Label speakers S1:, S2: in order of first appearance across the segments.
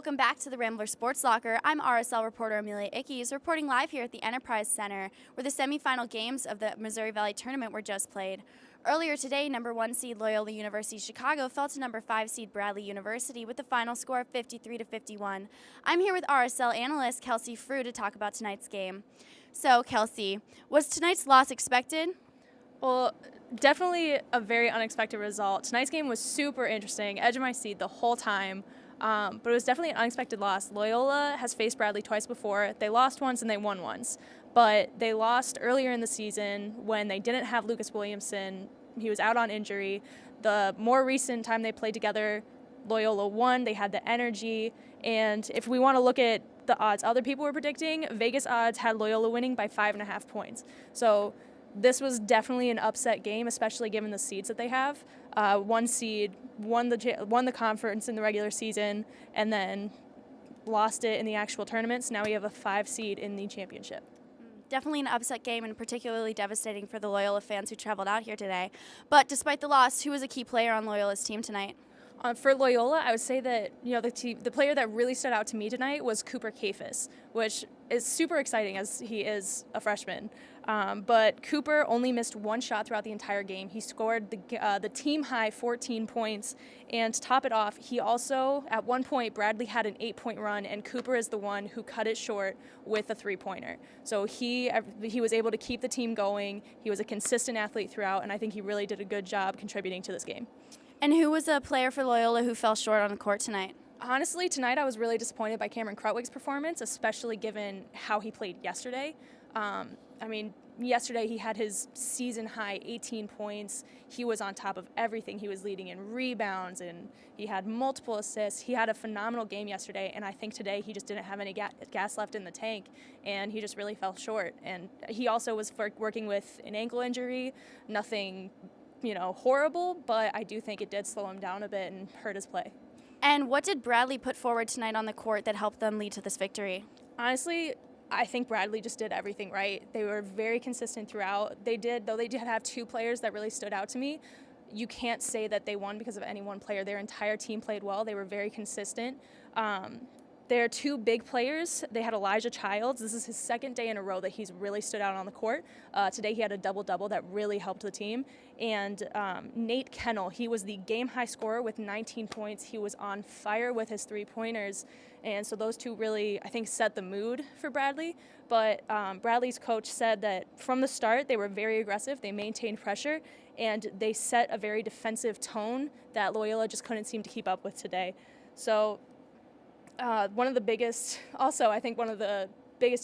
S1: Welcome back to the Rambler Sports Locker. I'm RSL reporter Amelia Ickes, reporting live here at the Enterprise Center, where the semifinal games of the Missouri Valley Tournament were just played. Earlier today, number 1 seed Loyola University Chicago fell to number 5 seed Bradley University with the final score of 53-51. I'm here with RSL analyst Kelsey Frew to talk about tonight's game. So, Kelsey, was tonight's loss expected?
S2: Well, definitely a very unexpected result. Tonight's game was super interesting, edge of my seat the whole time, but it was definitely an unexpected loss. Loyola has faced Bradley twice before. They lost once and they won once, but they lost earlier in the season when they didn't have Lucas Williamson. He was out on injury. The more recent time they played together, Loyola won. They had the energy, and if we want to look at the odds other people were predicting, Vegas odds had Loyola winning by 5.5 points. So this was definitely an upset game, especially given the seeds that they have. One seed won the conference in the regular season and then lost it in the actual tournaments. Now we have a 5 seed in the championship.
S1: Definitely an upset game and particularly devastating for the Loyola fans who traveled out here today. But despite the loss, who was a key player on Loyola's team tonight?
S2: For Loyola, I would say that the player that really stood out to me tonight was Cooper Kafis, which is super exciting as he is a freshman. But Cooper only missed one shot throughout the entire game. He scored the team high 14 points, and to top it off, he also at one point Bradley had an 8-point run, and Cooper is the one who cut it short with a 3-pointer. So he was able to keep the team going. He was a consistent athlete throughout, and I think he really did a good job contributing to this game.
S1: And who was a player for Loyola who fell short on the court tonight?
S2: Honestly, tonight I was really disappointed by Cameron Krutwig's performance, especially given how he played yesterday. Yesterday he had his season-high 18 points. He was on top of everything. He was leading in rebounds, and he had multiple assists. He had a phenomenal game yesterday, and I think today he just didn't have any gas left in the tank, and he just really fell short. And he also was working with an ankle injury, nothing horrible, but I do think it did slow him down a bit and hurt his play.
S1: And what did Bradley put forward tonight on the court that helped them lead to this victory?
S2: Honestly, I think Bradley just did everything right. They were very consistent throughout. They did have 2 players that really stood out to me. You can't say that they won because of any one player. Their entire team played well. They were very consistent. Their 2 big players, they had Elijah Childs. This is his 2nd day in a row that he's really stood out on the court. Today he had a double-double that really helped the team. And Nate Kennel, he was the game-high scorer with 19 points. He was on fire with his 3-pointers. And so those 2 really, I think, set the mood for Bradley. But Bradley's coach said that from the start they were very aggressive. They maintained pressure, and they set a very defensive tone that Loyola just couldn't seem to keep up with today. So one of the biggest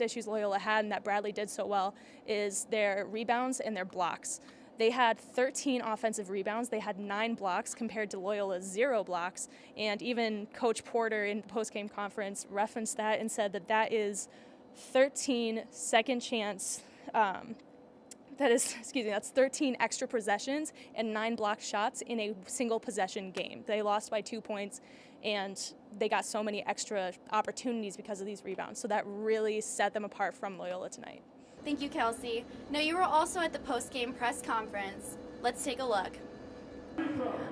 S2: issues Loyola had and that Bradley did so well is their rebounds and their blocks. They had 13 offensive rebounds. They had 9 blocks compared to Loyola's 0 blocks. And even Coach Porter in the post-game conference referenced that and said that is 13 second chance. That's 13 extra possessions and 9 blocked shots in a single possession game. They lost by 2 points, and they got so many extra opportunities because of these rebounds. So that really set them apart from Loyola tonight.
S1: Thank you, Kelsey. Now, you were also at the post-game press conference. Let's take a look.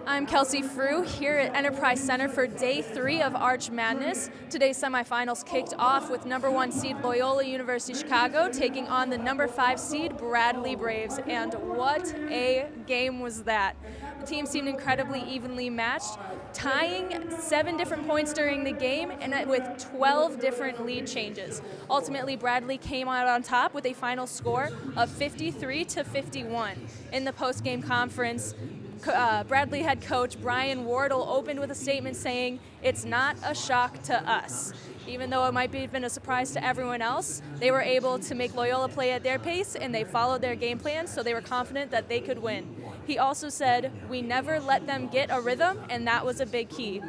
S2: I'm Kelsey Frew here at Enterprise Center for Day 3 of Arch Madness. Today's semifinals kicked off with number 1 seed Loyola University Chicago taking on the number 5 seed Bradley Braves, and what a game was that. The team seemed incredibly evenly matched, tying 7 different points during the game and with 12 different lead changes. Ultimately, Bradley came out on top with a final score of 53-51. In the post-game conference, Bradley head coach Brian Wardle opened with a statement saying, "It's not a shock to us." Even though it might have been a surprise to everyone else, they were able to make Loyola play at their pace, and they followed their game plan, so they were confident that they could win. He also said, "We never let them get a rhythm," and that was a big key.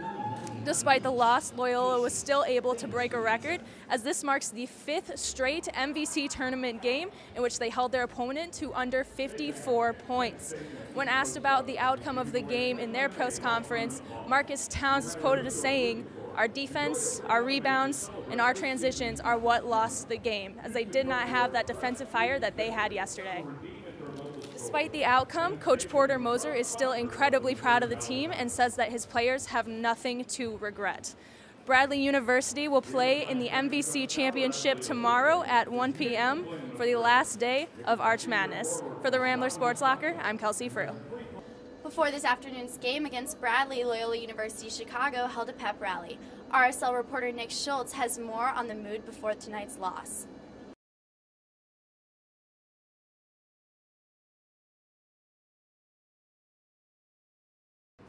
S2: Despite the loss, Loyola was still able to break a record, as this marks the 5th straight MVC tournament game in which they held their opponent to under 54 points. When asked about the outcome of the game in their press conference, Marcus Towns is quoted as saying, "Our defense, our rebounds, and our transitions are what lost the game, as they did not have that defensive fire that they had yesterday." Despite the outcome, Coach Porter Moser is still incredibly proud of the team and says that his players have nothing to regret. Bradley University will play in the MVC Championship tomorrow at 1 p.m. for the last day of Arch Madness. For the Rambler Sports Locker, I'm Kelsey Frew.
S1: Before this afternoon's game against Bradley, Loyola University Chicago held a pep rally. RSL reporter Nick Schultz has more on the mood before tonight's loss.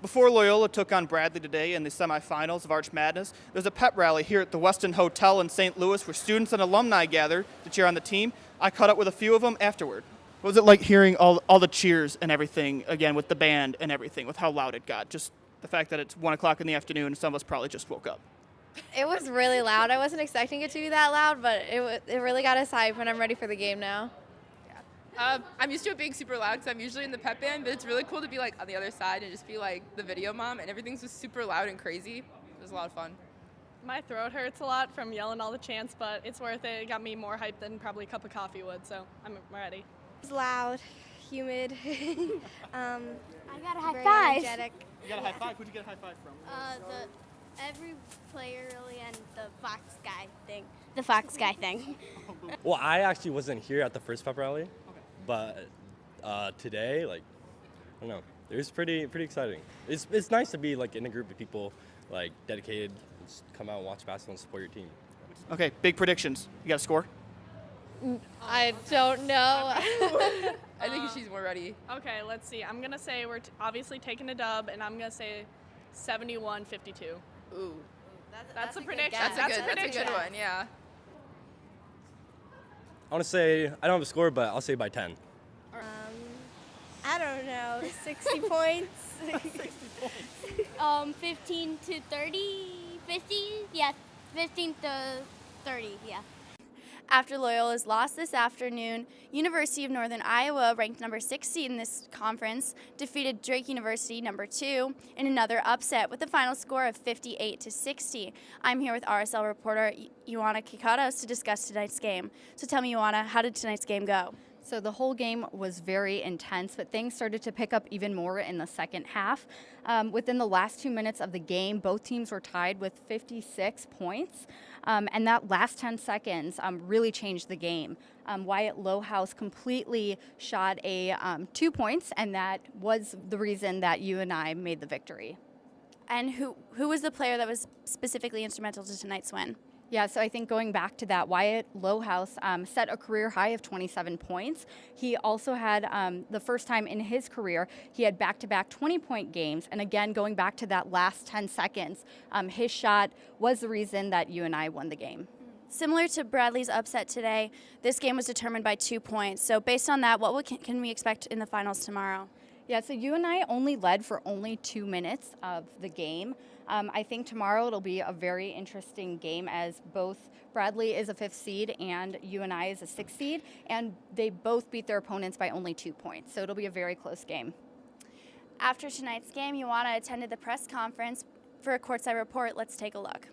S3: Before Loyola took on Bradley today in the semifinals of Arch Madness, there's a pep rally here at the Westin Hotel in St. Louis where students and alumni gathered to cheer on the team. I caught up with a few of them afterward. What was it like hearing all the cheers and everything, again, with the band and everything, with how loud it got? Just the fact that it's 1 o'clock in the afternoon and some of us probably just woke up.
S4: It was really loud. I wasn't expecting it to be that loud, but it really got us hyped, and I'm ready for the game now.
S5: I'm used to it being super loud because I'm usually in the pep band, but it's really cool to be like on the other side and just be like the video mom, and everything's just super loud and crazy. It was a lot of fun.
S6: My throat hurts a lot from yelling all the chants, but it's worth it. It got me more hyped than probably a cup of coffee would, so I'm ready.
S7: It's loud, humid.
S1: I got a high
S7: very
S1: five.
S7: energetic.
S3: You got a high five? Who'd you get a high five from?
S7: Every player really and the Fox guy thing. The Fox guy thing.
S8: Well, I actually wasn't here at the first pep rally, but today, like, I don't know, it was pretty exciting. It's nice to be like in a group of people like dedicated, just come out and watch basketball and support your team.
S3: Okay, big predictions. You got a score?
S4: I don't know.
S5: I think she's more ready.
S6: Okay, let's see. I'm going to say we're obviously taking a dub, and I'm going to say 71-52.
S5: Ooh,
S6: That's a prediction.
S5: that's a good one. Yeah.
S8: I want to say, I don't have a score, but I'll say by 10.
S7: I don't know, 60 points. 15 to 30, 50? Yeah, 15 to 30, yeah.
S1: After Loyola's loss this afternoon, University of Northern Iowa, ranked number 60 in this conference, defeated Drake University, number 2, in another upset with a final score of 58-60. I'm here with RSL reporter Ioana Kikatos to discuss tonight's game. So tell me, Ioana, how did tonight's game go?
S9: So the whole game was very intense, but things started to pick up even more in the second half. Within the last 2 minutes of the game, both teams were tied with 56 points. And that last 10 seconds really changed the game. Wyatt Lohouse completely shot 2 points, and that was the reason that UNI made the victory.
S1: And who was the player that was specifically instrumental to tonight's win?
S9: Yeah, so I think going back to that, Wyatt Lohouse set a career high of 27 points. He also had, the first time in his career, he had back-to-back 20-point games. And again, going back to that last 10 seconds, his shot was the reason that UNI won the game.
S1: Similar to Bradley's upset today, this game was determined by 2 points. So based on that, what can we expect in the finals tomorrow?
S9: Yeah, so UNI only led for only 2 minutes of the game. I think tomorrow it'll be a very interesting game as both Bradley is a 5th seed and UNI is a 6th seed, and they both beat their opponents by only 2 points. So it'll be a very close game.
S1: After tonight's game, Ioana attended the press conference for a Courtside Report. Let's take a look.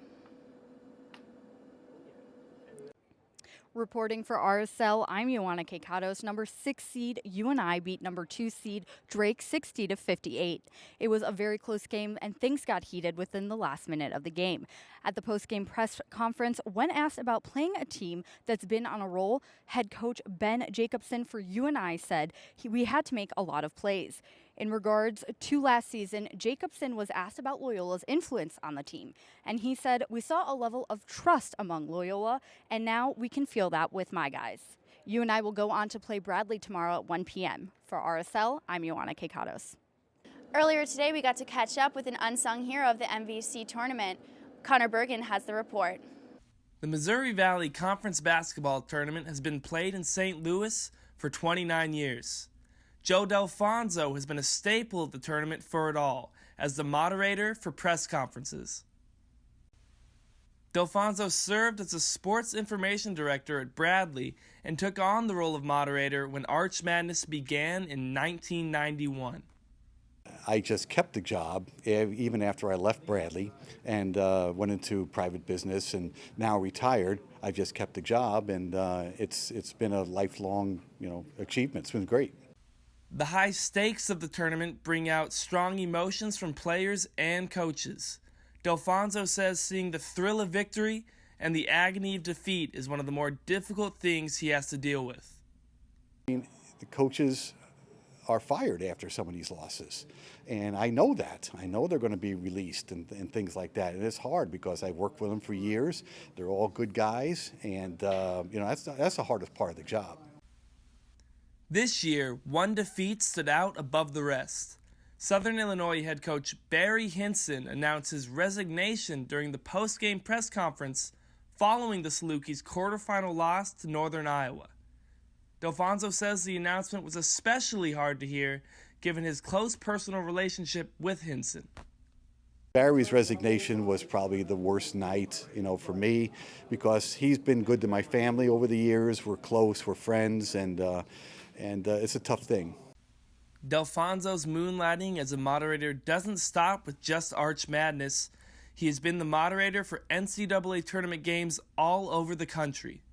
S9: Reporting for RSL, I'm Ioana Kikatos. Number 6 seed UNI beat number 2 seed Drake 60-58. It was a very close game, and things got heated within the last minute of the game. At the post-game press conference, when asked about playing a team that's been on a roll, head coach Ben Jacobson for UNI said we had to make a lot of plays. In regards to last season, Jacobson was asked about Loyola's influence on the team, and he said, "We saw a level of trust among Loyola, and now we can feel that with my guys." UNI will go on to play Bradley tomorrow at 1 p.m. For RSL, I'm Ioana Kikatos.
S1: Earlier today, we got to catch up with an unsung hero of the MVC tournament. Connor Bergen has the report.
S10: The Missouri Valley Conference Basketball Tournament has been played in St. Louis for 29 years. Joe Delfonso has been a staple of the tournament for it all, as the moderator for press conferences. Delfonso served as a sports information director at Bradley and took on the role of moderator when Arch Madness began in 1991.
S11: I just kept the job even after I left Bradley and went into private business and now retired. I've just kept the job, and it's been a lifelong, achievement. It's been great.
S10: The high stakes of the tournament bring out strong emotions from players and coaches. Delfonso says seeing the thrill of victory and the agony of defeat is one of the more difficult things he has to deal with.
S11: The coaches are fired after some of these losses, and I know that. I know they're going to be released and things like that. And it's hard because I've worked with them for years. They're all good guys, and that's the hardest part of the job.
S10: This year, one defeat stood out above the rest. Southern Illinois head coach Barry Hinson announced his resignation during the post-game press conference following the Salukis' quarterfinal loss to Northern Iowa. Delfonso says the announcement was especially hard to hear given his close personal relationship with Hinson.
S11: Barry's resignation was probably the worst night, for me, because he's been good to my family over the years. We're close, we're friends, and it's a tough thing.
S10: Delfonso's moonlighting as a moderator doesn't stop with just Arch Madness. He has been the moderator for NCAA tournament games all over the country.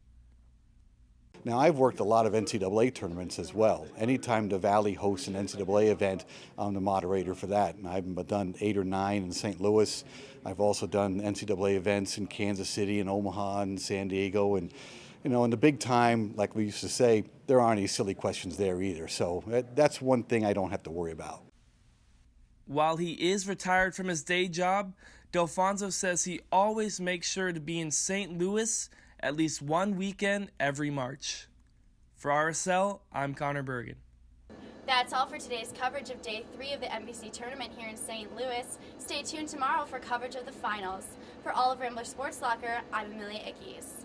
S11: Now, I've worked a lot of NCAA tournaments as well. Anytime the Valley hosts an NCAA event, I'm the moderator for that. And I've done 8 or 9 in St. Louis. I've also done NCAA events in Kansas City and Omaha and San Diego. And, in the big time, like we used to say, there aren't any silly questions there either. So that's one thing I don't have to worry about.
S10: While he is retired from his day job, Delfonso says he always makes sure to be in St. Louis at least one weekend every March. For RSL, I'm Connor Bergen.
S1: That's all for today's coverage of Day 3 of the NBC tournament here in St. Louis. Stay tuned tomorrow for coverage of the finals. For all of Rambler Sports Locker, I'm Amelia Ickes.